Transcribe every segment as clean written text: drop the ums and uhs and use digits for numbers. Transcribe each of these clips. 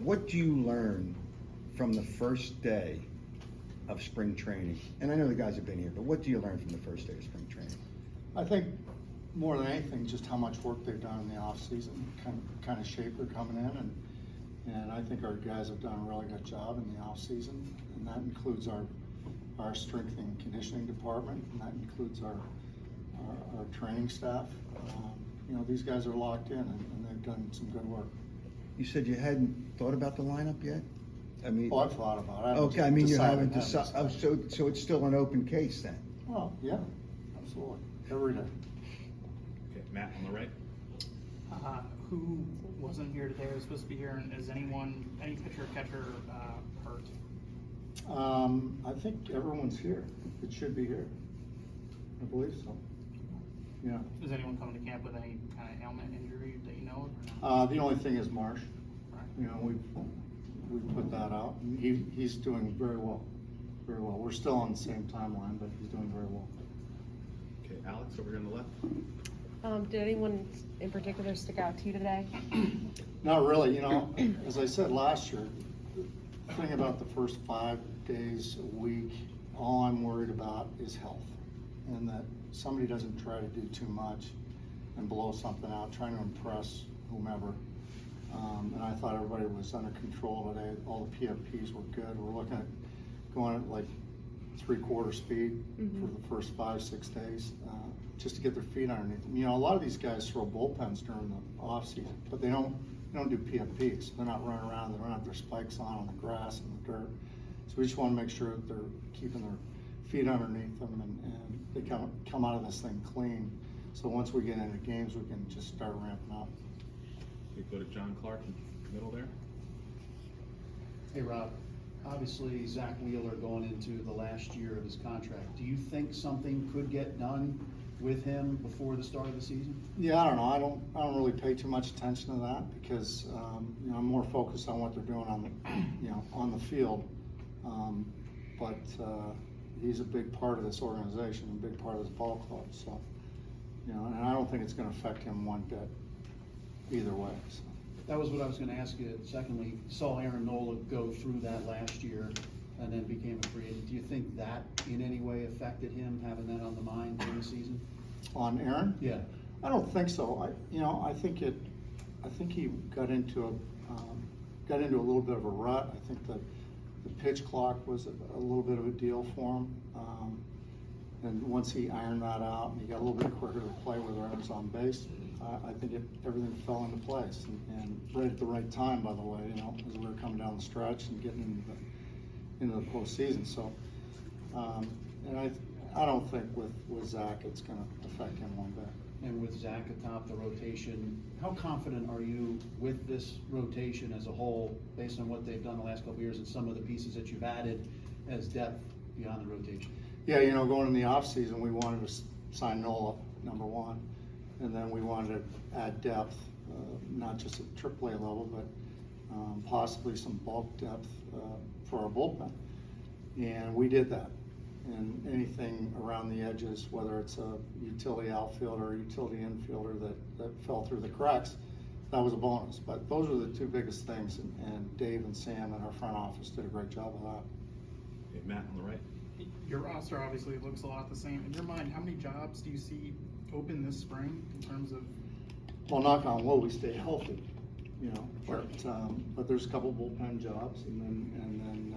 what do you learn from the first day of spring training? And I know the guys have been here, but what do you learn from the first day of spring training? I think more than anything, just how much work they've done in the off season, kind of shape they're coming in, and I think our guys have done a really good job in the off season, and that includes our strength and conditioning department, and that includes our training staff. You know, these guys are locked in, and they've done some good work. You said you hadn't thought about the lineup yet? I mean, Oh, I've thought about it. okay, I mean, you haven't decided. decided. So it's still an open case then? Well, yeah, absolutely, every day. Okay, Matt on the right. Who wasn't here today was supposed to be here, and is any pitcher or catcher hurt? I think everyone's here. It should be here. I believe so. Yeah. Is anyone coming to camp with any kind of ailment, injury that you know of? Or no? The only thing is Marsh. Right. You know, we put that out. He's doing very well, very well. We're still on the same timeline, but he's doing very well. Okay, Alex over here on the left. Did anyone in particular stick out to you today? Not really. You know, as I said last year, the thing about the first 5 days a week, all I'm worried about is health, and that somebody doesn't try to do too much and blow something out, trying to impress whomever. And I thought everybody was under control today. All the PFPs were good. We're looking at going at like 3/4 speed for the first 5-6 days, just to get their feet underneath them. You know, a lot of these guys throw bullpens during the off season, but they don't do PFPs. They're not running around. They don't have their spikes on the grass and the dirt. So we just want to make sure that they're keeping their feet underneath them, and they come out of this thing clean. So once we get into games, we can just start ramping up. We go to John Clark in the middle there. Hey Rob, obviously Zach Wheeler going into the last year of his contract. Do you think something could get done with him before the start of the season? Yeah, I don't know. I don't really pay too much attention to that because you know, I'm more focused on what they're doing on the on the field. But he's a big part of this organization, a big part of this ball club. So you know, and I don't think it's going to affect him one bit either way. So. That was what I was going to ask you. Secondly, saw Aaron Nola go through that last year and then became a free agent. Do you think that in any way affected him, having that on the mind during the season? On Aaron? Yeah. I don't think so. I think he got into a little bit of a rut. I think the pitch clock was a little bit of a deal for him. And once he ironed that out and he got a little bit quicker to play with runners on base, I think everything fell into place. And right at the right time, by the way, you know, as we were coming down the stretch and getting into the postseason. So, and I don't think with Zach it's going to affect him one bit. And with Zach atop the rotation, how confident are you with this rotation as a whole, based on what they've done the last couple of years and some of the pieces that you've added as depth beyond the rotation? Yeah, you know, going in the off season, we wanted to sign Nola, number one, and then we wanted to add depth, not just at AAA level, but possibly some bulk depth for our bullpen, and we did that. And anything around the edges, whether it's a utility outfielder or utility infielder that fell through the cracks, that was a bonus. But those were the two biggest things, and Dave and Sam and our front office did a great job of that. Okay, Matt on the right. Your roster obviously looks a lot the same. In your mind, how many jobs do you see open this spring in terms of? Well, knock on wood, we stay healthy, you know. But there's a couple bullpen jobs, and then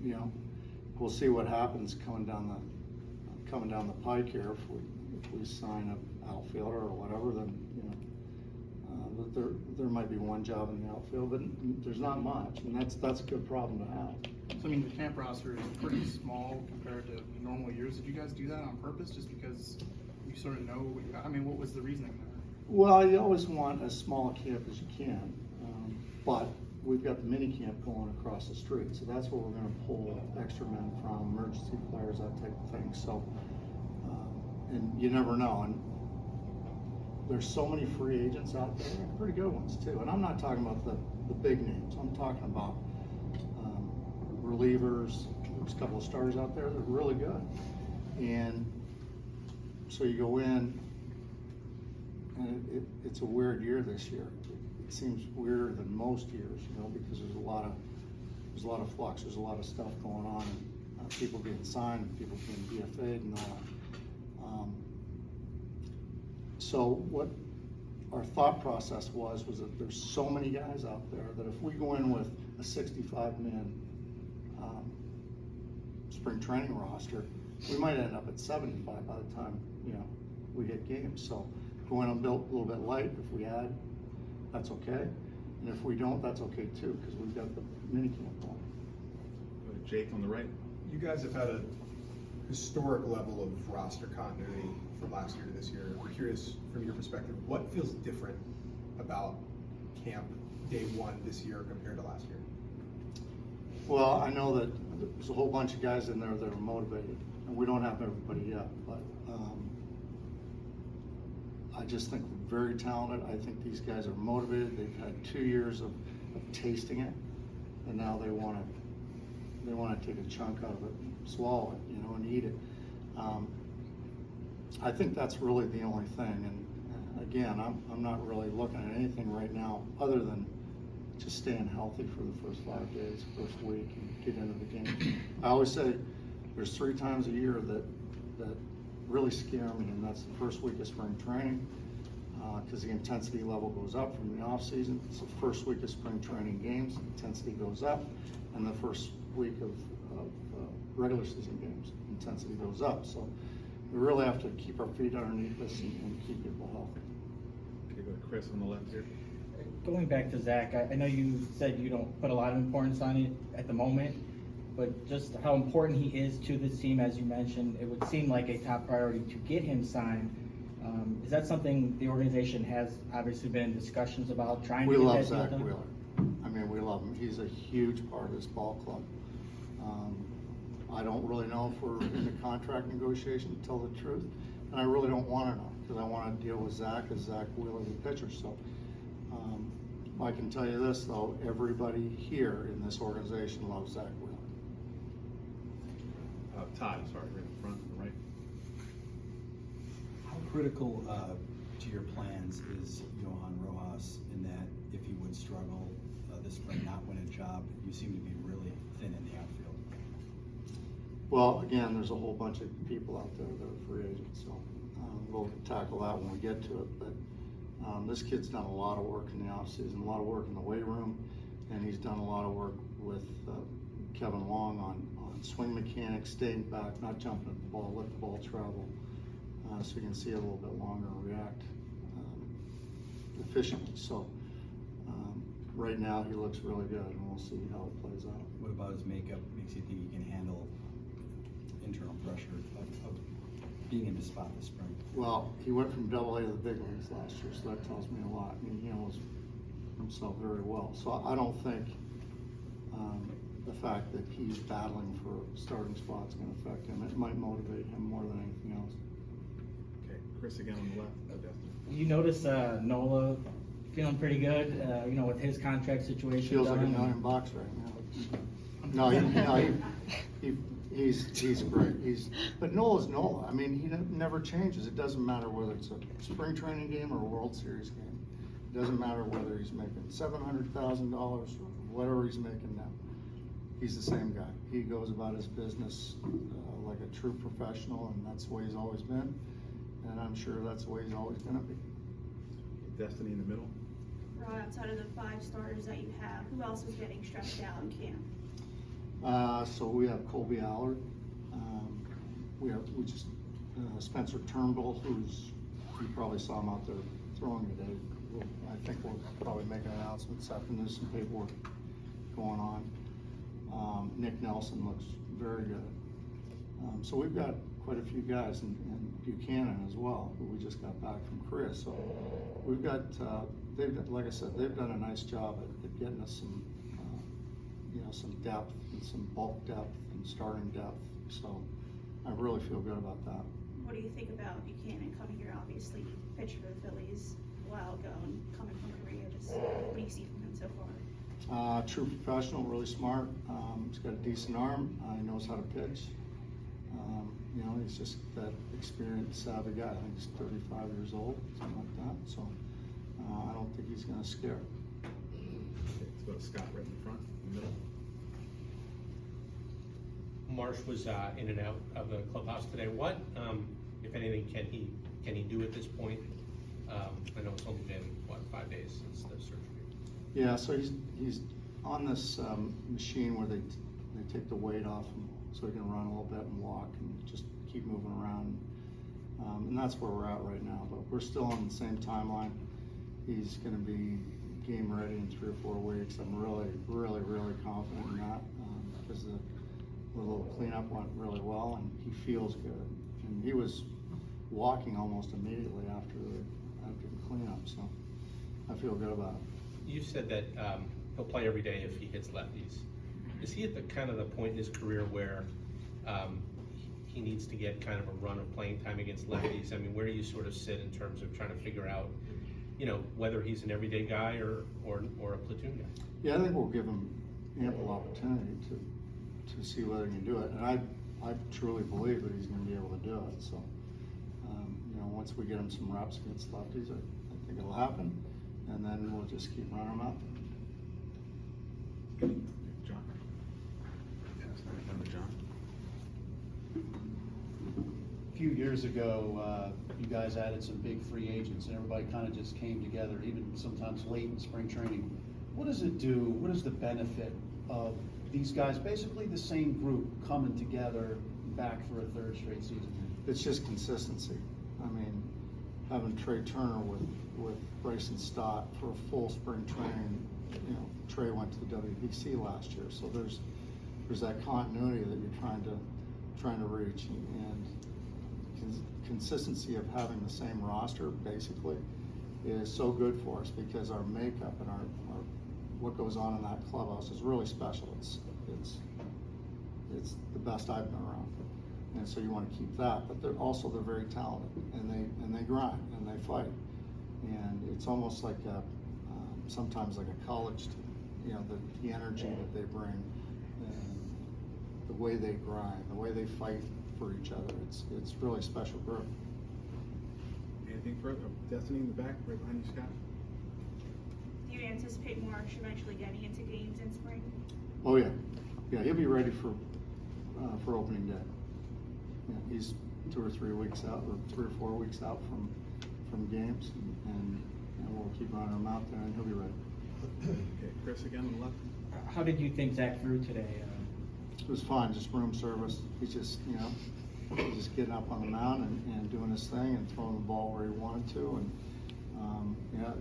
you know, we'll see what happens coming down the pike here. If we sign an outfielder or whatever, then you know, there might be one job in the outfield, but there's not much, and that's a good problem to have. So I mean, the camp roster is pretty small compared to normal years. Did you guys do that on purpose, just because you sort of know what you got? I mean, what was the reasoning there? Well, you always want as small a camp as you can, but we've got the mini camp going across the street, so that's where we're going to pull extra men from, emergency players, that type of thing. So, and you never know. And there's so many free agents out there, pretty good ones too. And I'm not talking about the big names. I'm talking about relievers. There's a couple of stars out there that are really good. And so you go in, and it's a weird year this year. It seems weirder than most years, you know, because there's a lot there's a lot of flux, there's a lot of stuff going on, and people getting signed, people being BFA'd and all that. So what our thought process was that there's so many guys out there that if we go in with a 65-man spring training roster, we might end up at 75 by the time, we hit games. So go in and build a little bit light. If we add, that's okay. And if we don't, that's okay too, because we've got the mini camp going. Go to Jake on the right. You guys have had a historic level of roster continuity from last year to this year. We're curious, from your perspective, what feels different about camp day one this year compared to last year? Well, I know that there's a whole bunch of guys in there that are motivated, and we don't have everybody yet, but I just think we're very talented. I think these guys are motivated. They've had 2 years of tasting it, and now they want to take a chunk out of it, swallow it, and eat it. I think that's really the only thing. And again, I'm not really looking at anything right now other than just staying healthy for the first 5 days, first week, and get into the game. I always say there's 3 times a year that really scare me, and that's the first week of spring training, because the intensity level goes up from the off season. It's the first week of spring training games, intensity goes up, and the first week of regular season games, intensity goes up. So we really have to keep our feet underneath us and keep people healthy. Okay, go to Chris on the left here. Going back to Zach, I know you said you don't put a lot of importance on it at the moment, but just how important he is to this team, as you mentioned, it would seem like a top priority to get him signed. Is that something the organization has obviously been in discussions about, trying to We get love that deal Zach done? Wheeler. I mean, we love him. He's a huge part of this ball club. I don't really know if we're in the contract negotiation, to tell the truth, and I really don't want to know, because I want to deal with Zach as Zach Wheeler, the pitcher. So I can tell you this, though, everybody here in this organization loves Zach Wheeler. Todd, sorry, right in front on the right. How critical to your plans is Johan Rojas in that if he would struggle this spring, not win a job, you seem to be really thin in the outfield? Well, again, there's a whole bunch of people out there that are free agents, so we'll tackle that when we get to it. But this kid's done a lot of work in the offseason, a lot of work in the weight room, and he's done a lot of work with Kevin Long on swing mechanics, staying back, not jumping at the ball, let the ball travel, so you can see it a little bit longer and react efficiently. So right now he looks really good, and we'll see how it plays out. What about his makeup makes you think he can handle internal pressure of being in this spot this spring? Well, he went from AA to the big leagues last year, so that tells me a lot. I mean, he knows himself very well. So I don't think the fact that he's battling for starting spot's going to affect him. It might motivate him more than anything else. Okay, Chris again on the left. Oh, Dustin. You notice Nola feeling pretty good, with his contract situation. Feels like $1 done. million right now. No, he's great. But Nola's Nola. I mean, he never changes. It doesn't matter whether it's a spring training game or a World Series game. It doesn't matter whether he's making $700,000 or whatever he's making now. He's the same guy. He goes about his business like a true professional, and that's the way he's always been. And I'm sure that's the way he's always going to be. Destiny in the middle. Rod, outside of the 5 starters that you have, who else is getting stressed out in camp? So we have Colby Allard. We just Spencer Turnbull, who's, you probably saw him out there throwing today. I think we'll probably make an announcement this afternoon. There's some paperwork going on. Nick Nelson looks very good. So we've got quite a few guys, and Buchanan as well, who we just got back from Korea. So we've got, like I said, they've done a nice job at getting us some depth and some bulk depth and starting depth. So I really feel good about that. What do you think about Buchanan coming here? Obviously, pitched for the Phillies a while ago and coming from Korea. Just what do you see from him so far? True professional, really smart. He's got a decent arm. He knows how to pitch. He's just that experienced, savvy guy. I think he's 35 years old, something like that. So I don't think he's going to scare. Okay, let's go to Scott right in the front, in the middle. Marsh was in and out of the clubhouse today. What, if anything, can he do at this point? I know it's only been, 5 days since the surgery? Yeah, so he's on this machine where they take the weight off him so he can run a little bit and walk and just keep moving around. And that's where we're at right now, but we're still on the same timeline. He's gonna be game ready in 3 or 4 weeks. I'm really confident in that, because the little cleanup went really well and he feels good. And he was walking almost immediately after the cleanup, so I feel good about it. You said that he'll play every day if he hits lefties. Is he at the kind of the point in his career where he needs to get kind of a run of playing time against lefties? I mean, where do you sort of sit in terms of trying to figure out, whether he's an everyday guy or a platoon guy? Yeah, I think we'll give him ample opportunity to see whether he can do it, and I truly believe that he's going to be able to do it. So, once we get him some reps against lefties, I think it'll happen, and then we'll just keep running him out. John? Pass that down to John. A few years ago, you guys added some big free agents and everybody kind of just came together, even sometimes late in spring training. What does it do? What is the benefit of these guys, basically the same group, coming together back for a 3rd straight season? It's just consistency. I mean, having Trey Turner with Bryson Stott for a full spring training, Trey went to the WBC last year, so there's that continuity that you're trying to reach, and consistency of having the same roster basically is so good for us, because our makeup and our what goes on in that clubhouse is really special. It's the best I've been around, and so you want to keep that. But they're very talented, and they grind and they fight, and it's almost like sometimes like a college team. The energy that they bring, and the way they grind, the way they fight for each other. It's really a special group. Anything further? Destiny in the back, right behind you, Scott. Do you anticipate Marsh eventually getting into games in spring? Oh yeah, he'll be ready for opening day. Yeah, he's 2 or 3 weeks out, or 3 or 4 weeks out from games, and we'll keep running him out there, and he'll be ready. Okay, Chris again on the left. How did you think Zach threw today? It was fine, just room service. He's just, just getting up on the mound and doing his thing and throwing the ball where he wanted to, and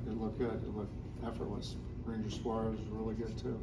it looked good. It looked effortless. Ranger Suarez was really good too.